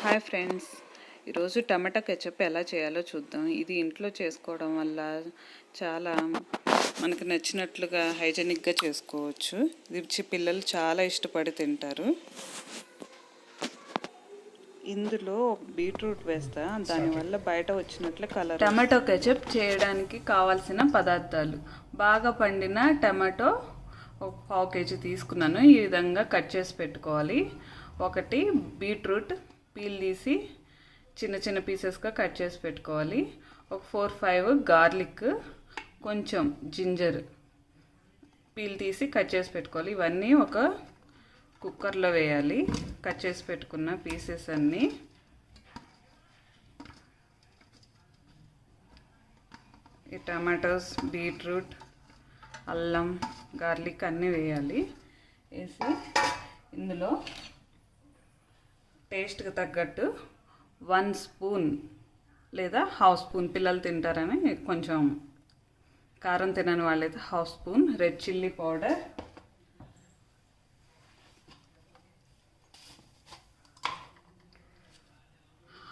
Hi friends, ఈరోజు టమాటా ketchup ఎలా చేయాలో చూద్దాం. ఇది ఇంట్లో చేసుకోవడం వల్ల చాలా మనకు నచ్చినట్లుగా హైజెనిక్గా చేసుకోవచ్చు. ఇది పిల్లలు చాలా ఇష్టపడి తింటారు. ఇందులో బీట్రూట్ వేస్తా, దానివల్ల బయట వచ్చినట్లు కలర్. టమాటో కెచప్ చేయడానికి కావాల్సిన పదార్థాలు: బాగా పండిన టమాటో ఒక 1/2 kg తీసుకున్నాను. ఈ విధంగా కట్ చేసి పెట్టుకోవాలి. ఒకటి బీట్రూట్ పీల్ తీసి చిన్న చిన్న పీసెస్గా కట్ చేసి పెట్టుకోవాలి. ఒక 4-5 గార్లిక్, కొంచెం జింజర్ పీల్ తీసి కట్ చేసి పెట్టుకోవాలి. ఇవన్నీ ఒక కుక్కర్లో వేయాలి. కట్ చేసి పెట్టుకున్న పీసెస్ అన్నీ ఈ టమాటోస్, బీట్రూట్, అల్లం, గార్లిక్ అన్నీ వేయాలి. వేసి ఇందులో టేస్ట్కి తగ్గట్టు 1 స్పూన్ లేదా 1/2 స్పూన్, పిల్లలు తింటారని కొంచెం కారం తినని వాళ్ళైతే 1/2 spoon red chilli powder,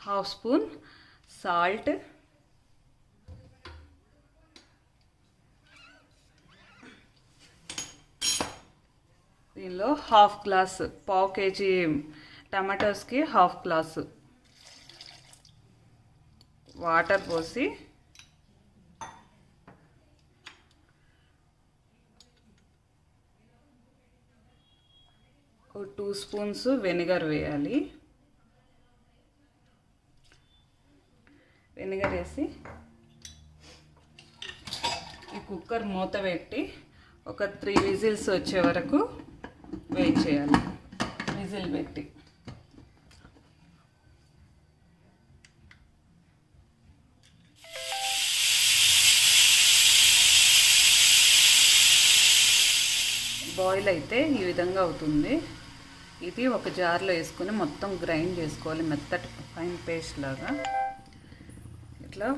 ½ spoon salt, దీనిలో 1/2 గ్లాస్, 1/2 kg టమాటోస్కి 1/2 గ్లాసు వాటర్ పోసి ఒక 2 స్పూన్స్ వెనిగర్ వేయాలి. వెనిగర్ వేసి ఈ కుక్కర్ మూత పెట్టి ఒక 3 విజిల్స్ వచ్చే వరకు వెయిట్ చేయాలి. విజిల్ పెట్టి బాయిల్ అయితే ఈ విధంగా అవుతుంది. ఇది ఒక జార్లో వేసుకొని మొత్తం గ్రైండ్ చేసుకోవాలి, మెత్తటి ఫైన్ పేస్ట్ లాగా. ఇట్లా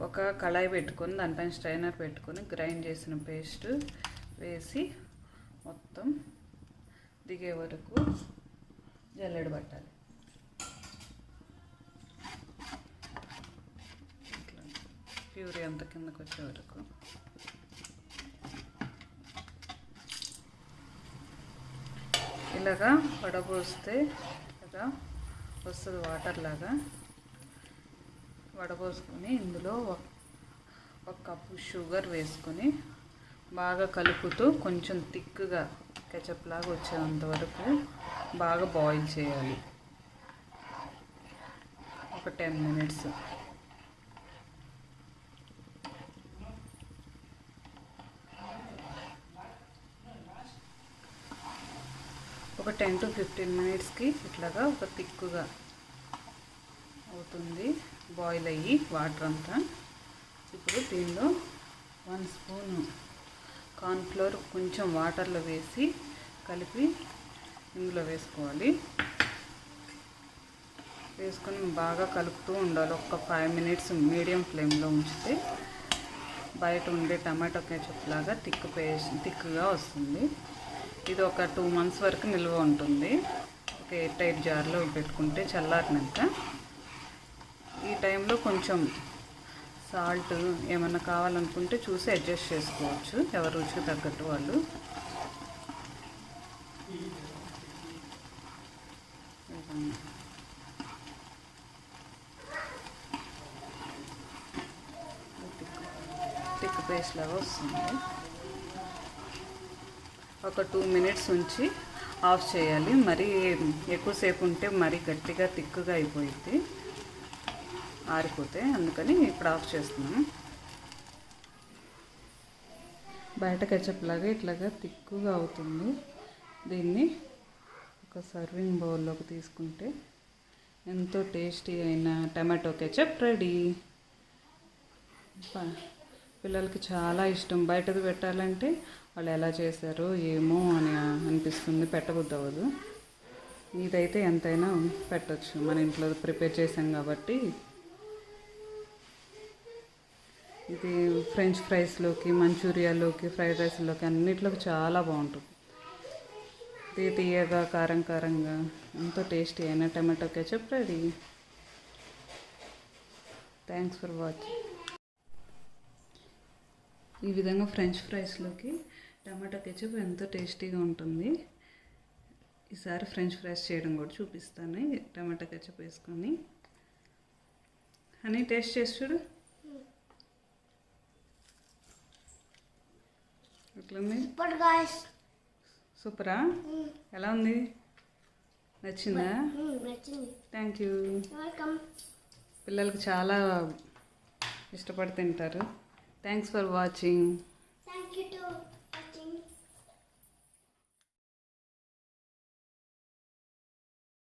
ఒక కళాయి పెట్టుకొని దానిపైన స్ట్రైనర్ పెట్టుకొని గ్రైండ్ చేసిన పేస్ట్ వేసి మొత్తం దిగే వరకు జల్లెడ పట్టాలి. ఇట్లా ప్యూరీ అంత కిందకు వచ్చే వరకు. ఇలాగా వడపోస్తే ఇలా వస్తుంది, వాటర్ లాగా. వడపోసుకొని ఇందులో ఒక కప్పు షుగర్ వేసుకొని బాగా కలుపుతూ కొంచెం థిక్గా కెచప్ లాగా వచ్చేంత వరకు బాగా బాయిల్ చేయాలి. ఒక 10 మినిట్స్. ఒక 10 to 15 మినిట్స్కి ఇట్లాగా ఒక థిక్గా అవుతుంది, బాయిల్ అయ్యి వాటర్ అంతా. ఇప్పుడు దీనిలో 1 స్పూను కార్న్ఫ్లోర్ కొంచెం వాటర్లో వేసి కలిపి ఇందులో వేసుకోవాలి. వేసుకొని బాగా కలుపుతూ ఉండాలి. ఒక 5 మినిట్స్ మీడియం ఫ్లేమ్లో ఉంచితే బయట ఉండే టమాటో కెచప్ లాగా థిక్గా వస్తుంది. ఇది ఒక 2 months వరకు నిల్వ ఉంటుంది. ఒక ఎయిర్ టైట్ జార్లో పెట్టుకుంటే చల్లారినాక. ఈ టైంలో కొంచెం సాల్ట్ ఏమన్నా కావాలనుకుంటే చూసి అడ్జస్ట్ చేసుకోవచ్చు, ఎవరి రుచికి తగ్గట్టు వాళ్ళు. థిక్ పేస్ట్ లాగా వస్తుంది. ఒక 2 మినిట్స్ ఉంచి ఆఫ్ చేయాలి. మరీ ఎక్కువసేపు ఉంటే మరీ గట్టిగా థిక్గా అయిపోయింది, ఆరిపోతే. అందుకని ఇప్పుడు ఆఫ్ చేస్తున్నాను. బయట కెచప్ లాగా ఇట్లాగా థిక్గా అవుతుంది. దీన్ని ఒక సర్వింగ్ బౌల్లోకి తీసుకుంటే ఎంతో టేస్టీ అయిన టమాటో కెచప్ రెడీ. పిల్లలకి చాలా ఇష్టం. బయటది పెట్టాలంటే వాళ్ళు ఎలా చేశారో ఏమో అని అనిపిస్తుంది, పెట్టబుద్ధి అవ్వదు. ఇదైతే ఎంతైనా పెట్టచ్చు, మన ఇంట్లో ప్రిపేర్ చేసాం కాబట్టి. ఇది ఫ్రెంచ్ ఫ్రైస్లోకి, మంచూరియాలోకి, ఫ్రైడ్ రైస్లోకి అన్నిట్లోకి చాలా బాగుంటుంది. తీయగా కారం కారంగా ఎంతో టేస్టీ అయిన tomato ketchup ready. Thanks for watching. ఈ విధంగా ఫ్రెంచ్ ఫ్రైస్లోకి టమాటో కెచప్ ఎంతో టేస్టీగా ఉంటుంది. ఈసారి ఫ్రెంచ్ ఫ్రైస్ చేయడం కూడా చూపిస్తాను. టమాటో కెచప్ వేసుకొని హనీ టేస్ట్ చేసి చూడు. ఎట్లుంది? సూపరా? ఎలా ఉంది? నచ్చిందా? Thank you. పిల్లలకి చాలా ఇష్టపడి తింటారు. Thanks for watching.